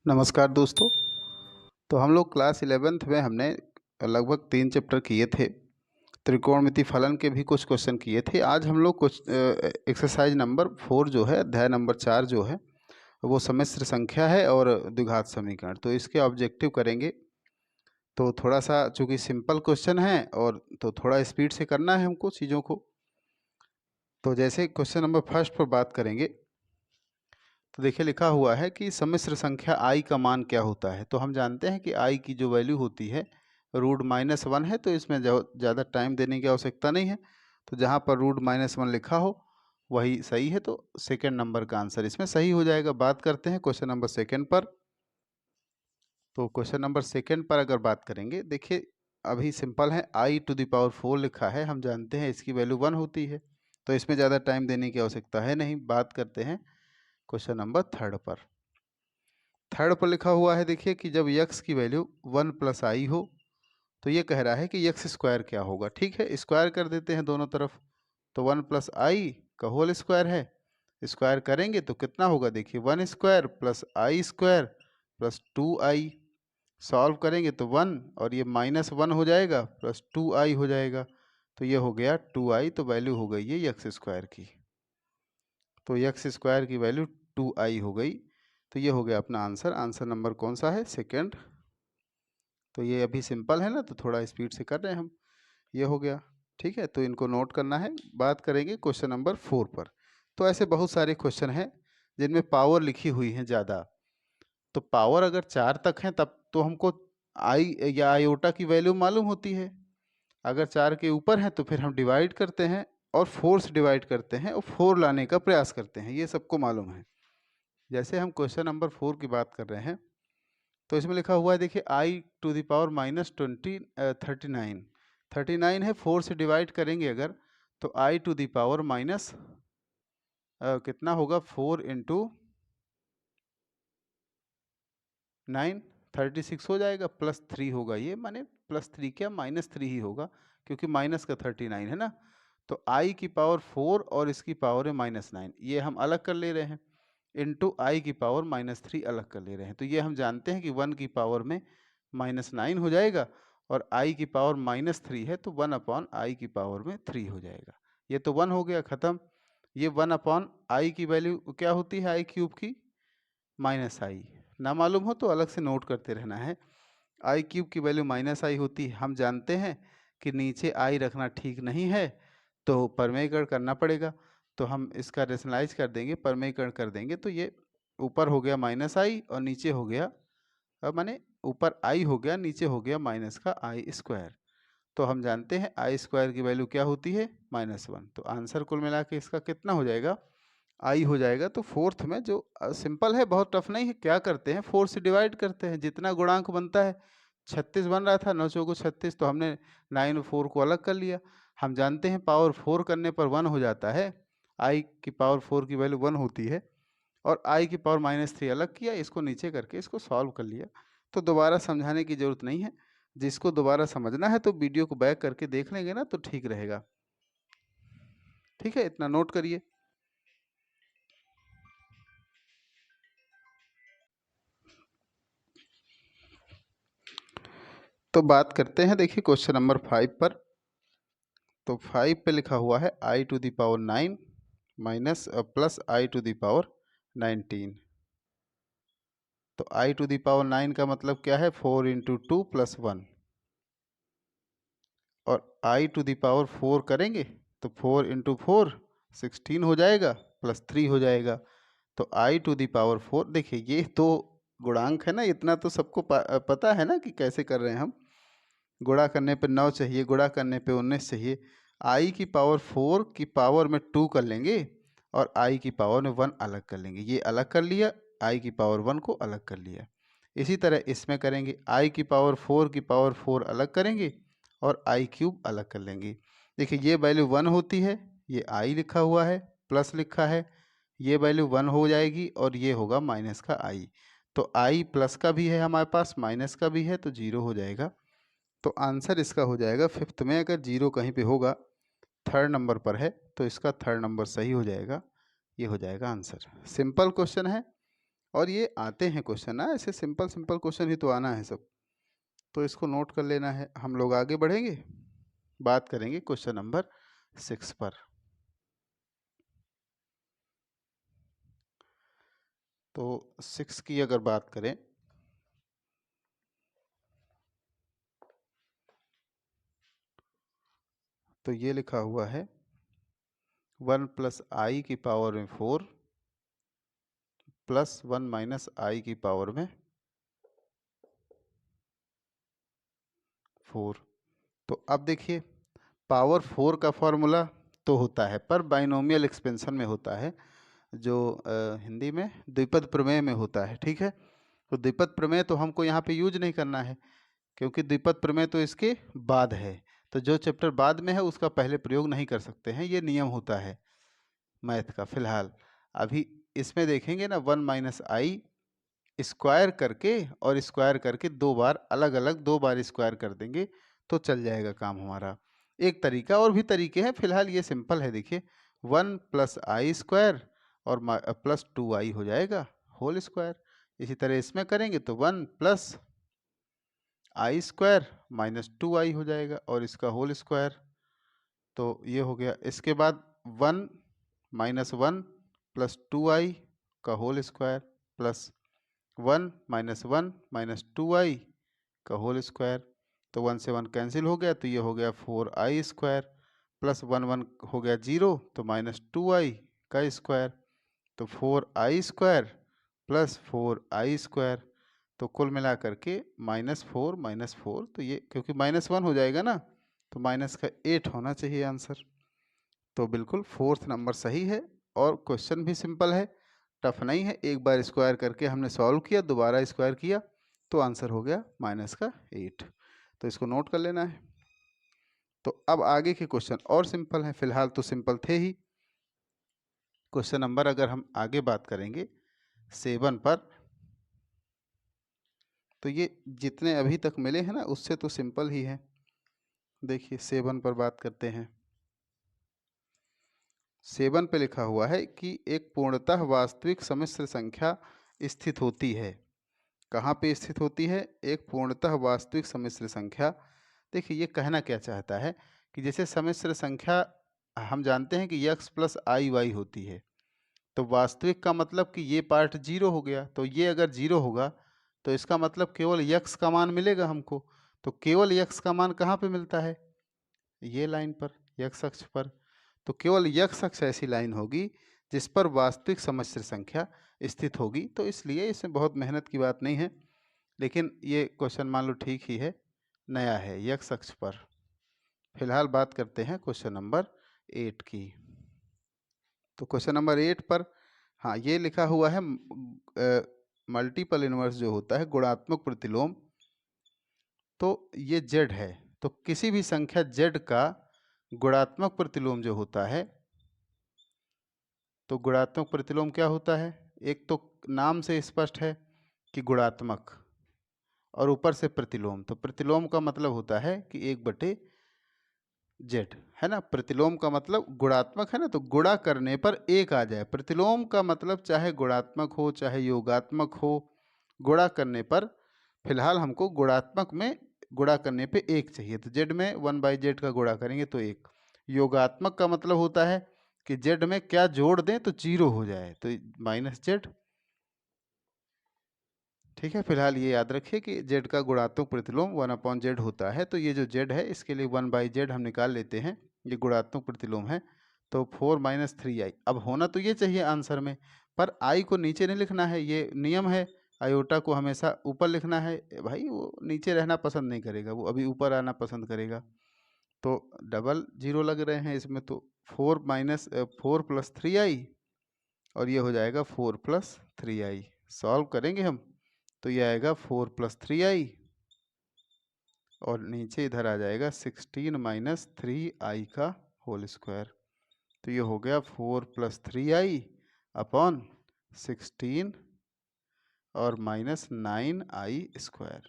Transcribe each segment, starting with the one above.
नमस्कार दोस्तों। तो हम लोग क्लास 11th में हमने लगभग 3 चैप्टर किए थे। त्रिकोणमिति फलन के भी कुछ क्वेश्चन किए थे। आज हम लोग कुछ एक्सरसाइज नंबर 4 जो है, अध्याय नंबर 4 जो है, वो सम्मिश्र संख्या है और द्विघात समीकरण। तो इसके ऑब्जेक्टिव करेंगे। तो थोड़ा सा चूँकि सिंपल क्वेश्चन है और तो थोड़ा स्पीड से करना है हमको चीज़ों को। तो जैसे क्वेश्चन नंबर फर्स्ट पर बात करेंगे, तो देखिए लिखा हुआ है कि सम्मिश्र संख्या i का मान क्या होता है। तो हम जानते हैं कि i की जो वैल्यू होती है √-1 है, तो इसमें ज़्यादा टाइम देने की आवश्यकता नहीं है। तो जहाँ पर √-1 लिखा हो वही सही है, तो सेकंड नंबर का आंसर इसमें सही हो जाएगा। बात करते हैं क्वेश्चन नंबर सेकंड पर। तो क्वेश्चन नंबर सेकंड पर अगर बात करेंगे, देखिए अभी सिंपल है, i⁴ लिखा है, हम जानते हैं इसकी वैल्यू 1 होती है, तो इसमें ज़्यादा टाइम देने की आवश्यकता है नहीं। बात करते हैं क्वेश्चन नंबर थर्ड पर। थर्ड पर लिखा हुआ है, देखिए कि जब x की वैल्यू 1 + i हो, तो ये कह रहा है कि x² क्या होगा। ठीक है, स्क्वायर कर देते हैं दोनों तरफ। तो 1 + i का होल स्क्वायर है, स्क्वायर करेंगे तो कितना होगा, देखिए 1² + i² + 2i। सॉल्व करेंगे तो 1 और ये -1 हो जाएगा, +2i हो जाएगा, तो ये हो गया 2i। तो वैल्यू हो गई है x² की। तो x² की वैल्यू 2i हो गई। तो ये हो गया अपना आंसर। आंसर नंबर कौन सा है, सेकंड। तो ये अभी सिंपल है ना, तो थोड़ा स्पीड से कर रहे हैं हम। ये हो गया, ठीक है, तो इनको नोट करना है। बात करेंगे क्वेश्चन नंबर 4 पर। तो ऐसे बहुत सारे क्वेश्चन हैं जिनमें पावर लिखी हुई है ज़्यादा। तो पावर अगर 4 तक है तब तो हमको आई या आयोटा की वैल्यू मालूम होती है। अगर 4 के ऊपर है तो फिर हम डिवाइड करते हैं और 4 से डिवाइड करते हैं और 4 लाने का प्रयास करते हैं, ये सबको मालूम है। जैसे हम क्वेश्चन नंबर 4 की बात कर रहे हैं, तो इसमें लिखा हुआ है, देखिए i⁻39 39 है, 4 से डिवाइड करेंगे अगर तो i⁻- कितना होगा, 4 × 9 36 हो जाएगा, +3 होगा, ये माने +3 क्या -3 ही होगा, क्योंकि माइनस का 39 है ना। तो i⁴ और इसकी पावर है -9, ये हम अलग कर ले रहे हैं, इंटू i⁻³ अलग कर ले रहे हैं। तो ये हम जानते हैं कि 1 की पावर में -9 हो जाएगा और i⁻³ है, तो 1/i⁻³ हो जाएगा। ये तो 1 हो गया, ख़त्म। ये 1/i की वैल्यू क्या होती है, i³ की -i। ना मालूम हो तो अलग से नोट करते रहना है। i³ की वैल्यू -i होती है। हम जानते हैं कि नीचे i रखना ठीक नहीं है, तो परमेयीकरण करना पड़ेगा। तो हम इसका रेशनलाइज कर देंगे, परमेयीकरण कर देंगे, तो ये ऊपर हो गया -i और नीचे हो गया माने ऊपर i हो गया, नीचे हो गया -i²। तो हम जानते हैं i² की वैल्यू क्या होती है, -1। तो आंसर कुल मिला के इसका कितना हो जाएगा, आई हो जाएगा। तो फोर्थ में जो सिंपल है, बहुत टफ नहीं है, क्या करते हैं 4 से डिवाइड करते हैं, जितना गुणांक बनता है। 36 बन रहा था, 9 चौको 36, तो हमने 9 और 4 को अलग कर लिया। हम जानते हैं पावर 4 करने पर 1 हो जाता है, i⁻4 की वैल्यू 1 होती है, और i⁻³ अलग किया, इसको नीचे करके इसको सॉल्व कर लिया। तो दोबारा समझाने की ज़रूरत नहीं है। जिसको दोबारा समझना है तो वीडियो को बैक करके देख लेंगे ना, तो ठीक रहेगा। ठीक है, इतना नोट करिए। तो बात करते हैं, देखिए क्वेश्चन नंबर 5 पर। तो 5 पे लिखा हुआ है i⁻9 माइनस प्लस i⁻19। तो i⁻9 का मतलब क्या है, 4 × 2 + 1, और i⁻4 करेंगे तो 4 × 4 16 हो जाएगा, +3 हो जाएगा। तो i⁻4, देखिए ये तो गुणांक है ना, इतना तो सबको पता है ना कि कैसे कर रहे हैं हम। गुणा करने पे 9 चाहिए, गुणा करने पे 19 चाहिए। i⁻4 की पावर में 2 कर लेंगे और i की पावर में 1 अलग कर लेंगे। ये अलग कर लिया, i⁻1 को अलग कर लिया। इसी तरह इसमें करेंगे, i⁻4 की पावर 4 अलग करेंगे और i³ अलग कर लेंगे। देखिए ये वैल्यू 1 होती है, ये i लिखा हुआ है, प्लस लिखा है, ये वैल्यू 1 हो जाएगी और ये होगा माइनस का i। तो i प्लस का भी है हमारे पास, माइनस का भी है, तो 0 हो जाएगा। तो आंसर इसका हो जाएगा फिफ्थ में। अगर 0 कहीं पे होगा, थर्ड नंबर पर है, तो इसका थर्ड नंबर सही हो जाएगा। ये हो जाएगा आंसर। सिंपल क्वेश्चन है, और ये आते हैं क्वेश्चन ना, ऐसे सिंपल सिंपल क्वेश्चन ही तो आना है सब, तो इसको नोट कर लेना है। हम लोग आगे बढ़ेंगे, बात करेंगे क्वेश्चन नंबर 6 पर। तो 6 की अगर बात करें तो ये लिखा हुआ है 1 प्लस आई की पावर में 4 प्लस 1 माइनस आई की पावर में 4। तो अब देखिए, पावर 4 का फॉर्मूला तो होता है पर बाइनोमियल एक्सपेंशन में होता है, जो हिंदी में द्विपद प्रमेय में होता है। ठीक है, तो द्विपद प्रमेय तो हमको यहाँ पे यूज नहीं करना है, क्योंकि द्विपद प्रमेय तो इसके बाद है। तो जो चैप्टर बाद में है उसका पहले प्रयोग नहीं कर सकते हैं, ये नियम होता है मैथ का। फिलहाल अभी इसमें देखेंगे ना, 1 माइनस आई स्क्वायर करके और स्क्वायर करके 2 बार अलग अलग 2 बार स्क्वायर कर देंगे तो चल जाएगा काम हमारा। एक तरीका, और भी तरीके हैं, फिलहाल ये सिंपल है। देखिए 1 प्लस आई स्क्वायर और प्लस 2 आई हो जाएगा होल स्क्वायर। इसी तरह इसमें करेंगे तो 1 प्लस आई स्क्वायर माइनस 2 आई हो जाएगा और इसका होल स्क्वायर। तो ये हो गया। इसके बाद 1 माइनस 1 प्लस 2 आई का whole square plus 1 minus 1 minus 2 i का होल स्क्वायर। तो 1 से 1 कैंसिल हो गया, तो ये हो गया 4 आई स्क्वायर प्लस 1 1 हो गया 0, तो माइनस 2 आई का स्क्वायर। तो 4 आई स्क्वायर प्लस 4 आई स्क्वायर, तो कुल मिला करके -4 तो ये क्योंकि -1 हो जाएगा ना, तो माइनस का 8 होना चाहिए आंसर। तो बिल्कुल फोर्थ नंबर सही है। और क्वेश्चन भी सिंपल है, टफ नहीं है। एक बार स्क्वायर करके हमने सॉल्व किया, दोबारा स्क्वायर किया तो आंसर हो गया माइनस का 8। तो इसको नोट कर लेना है। तो अब आगे के क्वेश्चन और सिंपल हैं, फिलहाल तो सिंपल थे ही। क्वेश्चन नंबर अगर हम आगे बात करेंगे 7 पर, तो ये जितने अभी तक मिले हैं ना उससे तो सिंपल ही है। देखिए 7 पर बात करते हैं। 7 पे लिखा हुआ है कि एक पूर्णतः वास्तविक सम्मिश्र संख्या स्थित होती है। कहाँ पे स्थित होती है? एक पूर्णतः वास्तविक सम्मिश्र संख्या। देखिए ये कहना क्या चाहता है कि जैसे सम्मिश्र संख्या हम जानते हैं कि x प्लस आई वाई होती है, तो वास्तविक का मतलब कि ये पार्ट 0 हो गया, तो ये अगर 0 होगा तो इसका मतलब केवल x का मान मिलेगा हमको। तो केवल x का मान कहाँ पे मिलता है? ये लाइन पर, x अक्ष पर। तो केवल x अक्ष ऐसी लाइन होगी जिस पर वास्तविक सम्मिश्र संख्या स्थित होगी। तो इसलिए इसमें बहुत मेहनत की बात नहीं है, लेकिन ये क्वेश्चन मान लो ठीक ही है, नया है, x अक्ष पर। फिलहाल बात करते हैं क्वेश्चन नंबर 8 की। तो क्वेश्चन नंबर 8 पर हाँ ये लिखा हुआ है मल्टीपल इनवर्स जो होता है गुणात्मक प्रतिलोम। तो ये z है, तो किसी भी संख्या z का गुणात्मक प्रतिलोम जो होता है, तो गुणात्मक प्रतिलोम क्या होता है? एक तो नाम से स्पष्ट है कि गुणात्मक, और ऊपर से प्रतिलोम। तो प्रतिलोम का मतलब होता है कि 1/z, है ना। प्रतिलोम का मतलब गुणात्मक है ना, तो गुणा करने पर 1 आ जाए। प्रतिलोम का मतलब चाहे गुणात्मक हो चाहे योगात्मक हो, गुणा करने पर, फिलहाल हमको गुणात्मक में गुणा करने पे 1 चाहिए, तो z में 1/z का गुणा करेंगे तो 1। योगात्मक का मतलब होता है कि z में क्या जोड़ दें तो 0 हो जाए, तो -z। ठीक है, फिलहाल ये याद रखिए कि z का गुणात्मक प्रतिलोम 1/z होता है। तो ये जो z है इसके लिए 1/z हम निकाल लेते हैं, ये गुणात्मक प्रतिलोम है। तो 4 - 3i, अब होना तो ये चाहिए आंसर में, पर i को नीचे नहीं लिखना है, ये नियम है। आयोटा को हमेशा ऊपर लिखना है भाई, वो नीचे रहना पसंद नहीं करेगा, वो अभी ऊपर आना पसंद करेगा। तो डबल 0 लग रहे हैं इसमें, तो 4 + 3i, और ये हो जाएगा 4 + 3i। सॉल्व करेंगे हम तो ये आएगा 4 + 3i, और नीचे इधर आ जाएगा 16 - 3i का होल स्क्वायर। तो ये हो गया 4 + 3i अपॉन 16 और -9i²।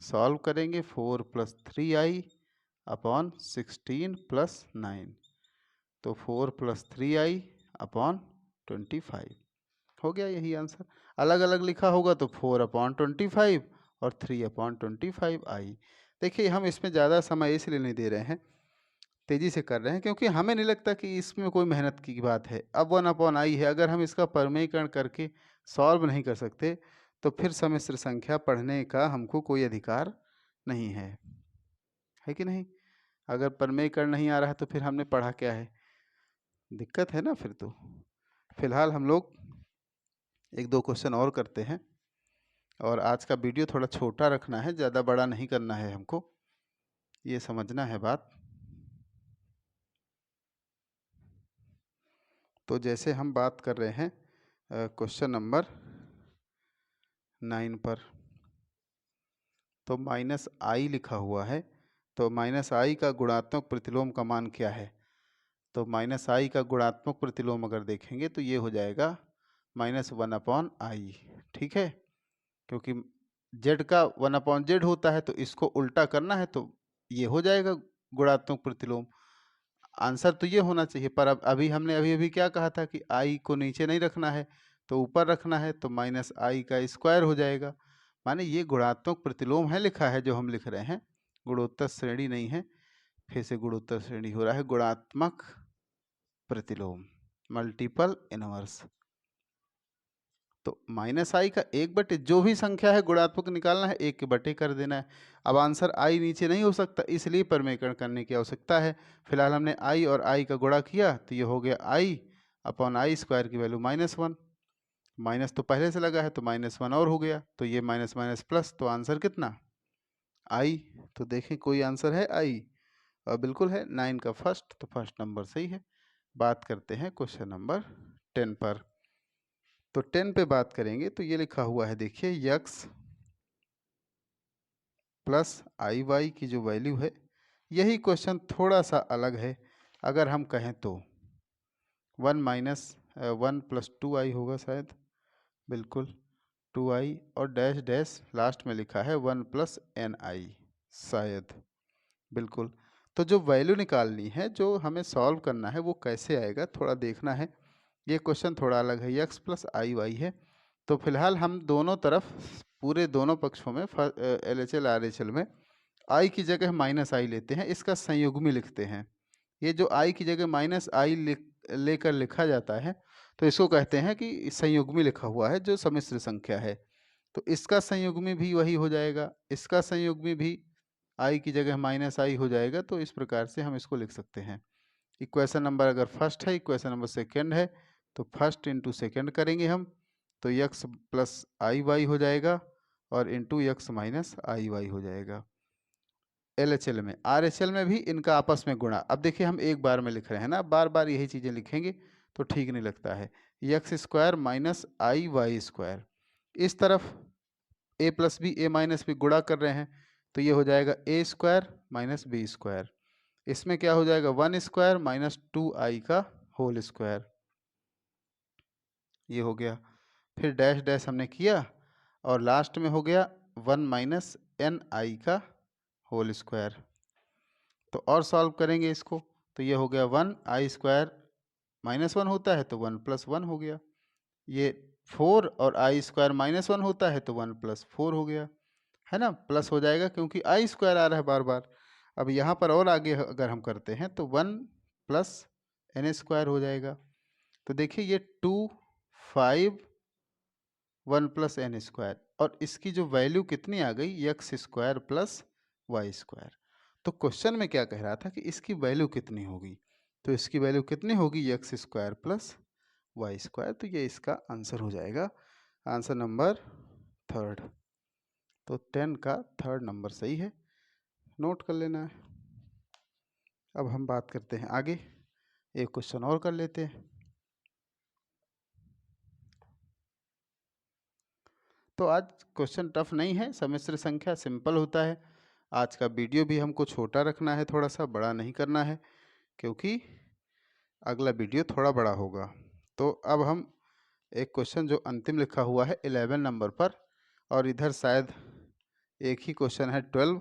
सॉल्व करेंगे 4 + 3i अपॉन 16 + 9, तो 4 + 3i अपॉन 25। हो गया यही आंसर। अलग अलग लिखा होगा तो 4/25 और 3/25i। देखिए हम इसमें ज़्यादा समय इसलिए नहीं दे रहे हैं, तेज़ी से कर रहे हैं, क्योंकि हमें नहीं लगता कि इसमें कोई मेहनत की बात है। अब 1/i है, अगर हम इसका परमेयीकरण करके सॉल्व नहीं कर सकते तो फिर सम्मिश्र संख्या पढ़ने का हमको कोई अधिकार नहीं है कि नहीं? अगर परमेयीकरण नहीं आ रहा है तो फिर हमने पढ़ा क्या है? दिक्कत है ना फिर तो। फिलहाल हम लोग 1-2 क्वेश्चन और करते हैं, और आज का वीडियो थोड़ा छोटा रखना है, ज़्यादा बड़ा नहीं करना है हमको, ये समझना है बात। तो जैसे हम बात कर रहे हैं क्वेश्चन नंबर 9 पर, तो -i लिखा हुआ है, तो -i का गुणात्मक प्रतिलोम का मान क्या है? तो -i का गुणात्मक प्रतिलोम अगर देखेंगे तो ये हो जाएगा -1/i, ठीक है? क्योंकि z का 1/z होता है, तो इसको उल्टा करना है तो ये हो जाएगा गुणात्मक प्रतिलोम। आंसर तो ये होना चाहिए, पर अब अभी हमने अभी क्या कहा था कि i को नीचे नहीं रखना है तो ऊपर रखना है, तो -i का स्क्वायर हो जाएगा। माने ये गुणात्मक प्रतिलोम है लिखा है जो हम लिख रहे हैं, गुणोत्तर श्रेणी नहीं है। फिर से गुणोत्तर श्रेणी हो रहा है, गुणात्मक प्रतिलोम, मल्टीपल इनवर्स। तो -i का 1/, जो भी संख्या है गुणात्मक निकालना है 1/, कर देना है। अब आंसर i नीचे नहीं हो सकता, इसलिए परमेयीकरण करने की आवश्यकता है। फिलहाल हमने i और i का गुणा किया तो ये हो गया i/i² की वैल्यू -1। माइनस तो पहले से लगा है तो -1 और हो गया, तो ये माइनस माइनस प्लस, तो आंसर कितना? i। तो देखें कोई आंसर है i? और बिल्कुल है, 9 का फर्स्ट, तो फर्स्ट नंबर सही है। बात करते हैं क्वेश्चन नंबर 10 पर। तो 10 पे बात करेंगे तो ये लिखा हुआ है, देखिए x प्लस IY की जो वैल्यू है, यही क्वेश्चन थोड़ा सा अलग है। अगर हम कहें तो 1 + 2i होगा शायद, बिल्कुल 2i, और डैश डैश लास्ट में लिखा है 1 + ni शायद, बिल्कुल। तो जो वैल्यू निकालनी है, जो हमें सॉल्व करना है, वो कैसे आएगा थोड़ा देखना है। ये क्वेश्चन थोड़ा अलग है, x + IY है। तो फिलहाल हम दोनों तरफ, पूरे दोनों पक्षों में LHL RHL में i की जगह -i लेते हैं, इसका संयुग्मी लिखते हैं। ये जो i की जगह -i लेकर लिखा जाता है, तो इसको कहते हैं कि संयुग्मी लिखा हुआ है, जो सम्मिश्र संख्या है। तो इसका संयुग्मी भी वही हो जाएगा, इसका संयुग्मी भी i की जगह -i हो जाएगा। तो इस प्रकार से हम इसको लिख सकते हैं। इक्वेशन नंबर अगर फर्स्ट है, इक्वेशन नंबर सेकेंड है, तो फर्स्ट इंटू सेकेंड करेंगे हम, तो x + IY हो जाएगा और इंटू x - IY हो जाएगा। LHL में, RHL में भी इनका आपस में गुणा। अब देखिए हम एक बार में लिख रहे हैं ना, बार बार यही चीज़ें लिखेंगे तो ठीक नहीं लगता है। x² - IY², इस तरफ a + b a - b गुणा कर रहे हैं, तो ये हो जाएगा a² - b²। इसमें क्या हो जाएगा 1² - 2i का होल स्क्वायर, ये हो गया। फिर डैश डैश हमने किया और लास्ट में हो गया 1 - ni का होल स्क्वायर। तो और सॉल्व करेंगे इसको, तो ये हो गया 1i² -1 होता है तो 1 + 1 हो गया। ये 4 और i² -1 होता है तो 1 + 4 हो गया, है ना, प्लस हो जाएगा क्योंकि i² आ रहा है बार बार। अब यहाँ पर और आगे अगर हम करते हैं तो 1 + n² हो जाएगा। तो देखिए ये 2 5 1 + n², और इसकी जो वैल्यू कितनी आ गई, x² + y²। तो क्वेश्चन में क्या कह रहा था कि इसकी वैल्यू कितनी होगी, तो इसकी वैल्यू कितनी होगी, x² + y²। तो ये इसका आंसर हो जाएगा, आंसर नंबर थर्ड। तो 10 का थर्ड नंबर सही है, नोट कर लेना है। अब हम बात करते हैं आगे, एक क्वेश्चन और कर लेते हैं। तो आज क्वेश्चन टफ नहीं है, सम्मिश्र संख्या सिंपल होता है। आज का वीडियो भी हमको छोटा रखना है, थोड़ा सा बड़ा नहीं करना है, क्योंकि अगला वीडियो थोड़ा बड़ा होगा। तो अब हम एक क्वेश्चन जो अंतिम लिखा हुआ है 11 नंबर पर, और इधर शायद एक ही क्वेश्चन है 12,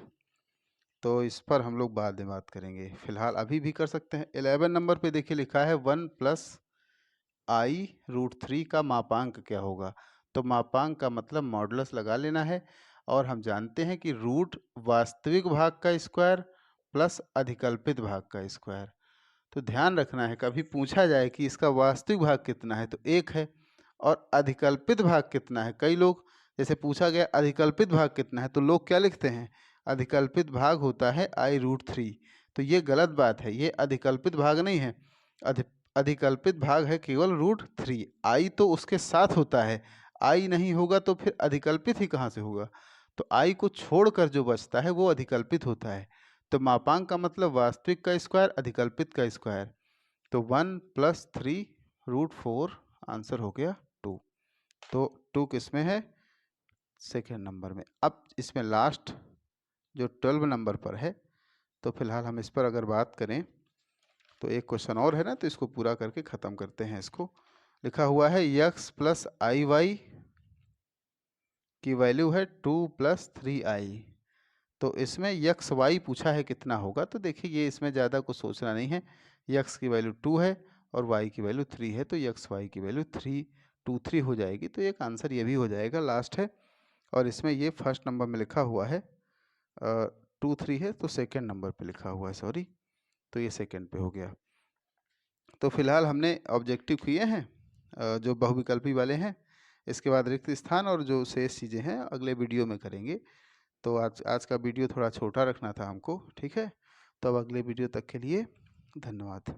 तो इस पर हम लोग बाद में बात करेंगे। फिलहाल अभी भी कर सकते हैं। 11 नंबर पे देखिए लिखा है 1 + i√3 का मापांक क्या होगा। तो मापांक का मतलब मॉडुलस लगा लेना है, और हम जानते हैं कि रूट वास्तविक भाग का स्क्वायर प्लस अधिकल्पित भाग का स्क्वायर। तो ध्यान रखना है, कभी पूछा जाए कि इसका वास्तविक भाग कितना है तो 1 है, और अधिकल्पित भाग कितना है, कई लोग जैसे पूछा गया अधिकल्पित भाग कितना है तो लोग क्या लिखते हैं, अधिकल्पित भाग होता है i√3। तो ये गलत बात है, ये अधिकल्पित भाग नहीं है। अधिकल्पित भाग है केवल √3। i तो उसके साथ होता है, i नहीं होगा तो फिर अधिकल्पित ही कहाँ से होगा। तो i को छोड़कर जो बचता है वो अधिकल्पित होता है। तो मापांक का मतलब वास्तविक का स्क्वायर अधिकल्पित का स्क्वायर। तो 1 + 3√4 आंसर हो गया 2। तो 2 किस में है, सेकेंड नंबर में। अब इसमें लास्ट जो 12 नंबर पर है, तो फिलहाल हम इस पर अगर बात करें तो एक क्वेश्चन और है ना, तो इसको पूरा करके ख़त्म करते हैं। इसको लिखा हुआ है x + iy की वैल्यू है 2 + 3i। तो इसमें यक्स वाई पूछा है कितना होगा। तो देखिए ये इसमें ज़्यादा कुछ सोचना नहीं है, यक्स की वैल्यू 2 है और वाई की वैल्यू 3 है, तो यक्स वाई की वैल्यू 3 हो जाएगी। तो एक आंसर ये भी हो जाएगा, लास्ट है। और इसमें ये फर्स्ट नंबर में लिखा हुआ है 2 3 है, तो सेकेंड नंबर पे लिखा हुआ है, सॉरी, तो ये सेकेंड पे हो गया। तो फिलहाल हमने ऑब्जेक्टिव किए हैं जो बहुविकल्पी वाले हैं। इसके बाद रिक्त स्थान और जो शेष चीज़ें हैं अगले वीडियो में करेंगे। तो आज आज का वीडियो थोड़ा छोटा रखना था हमको, ठीक है। तो अब अगले वीडियो तक के लिए धन्यवाद।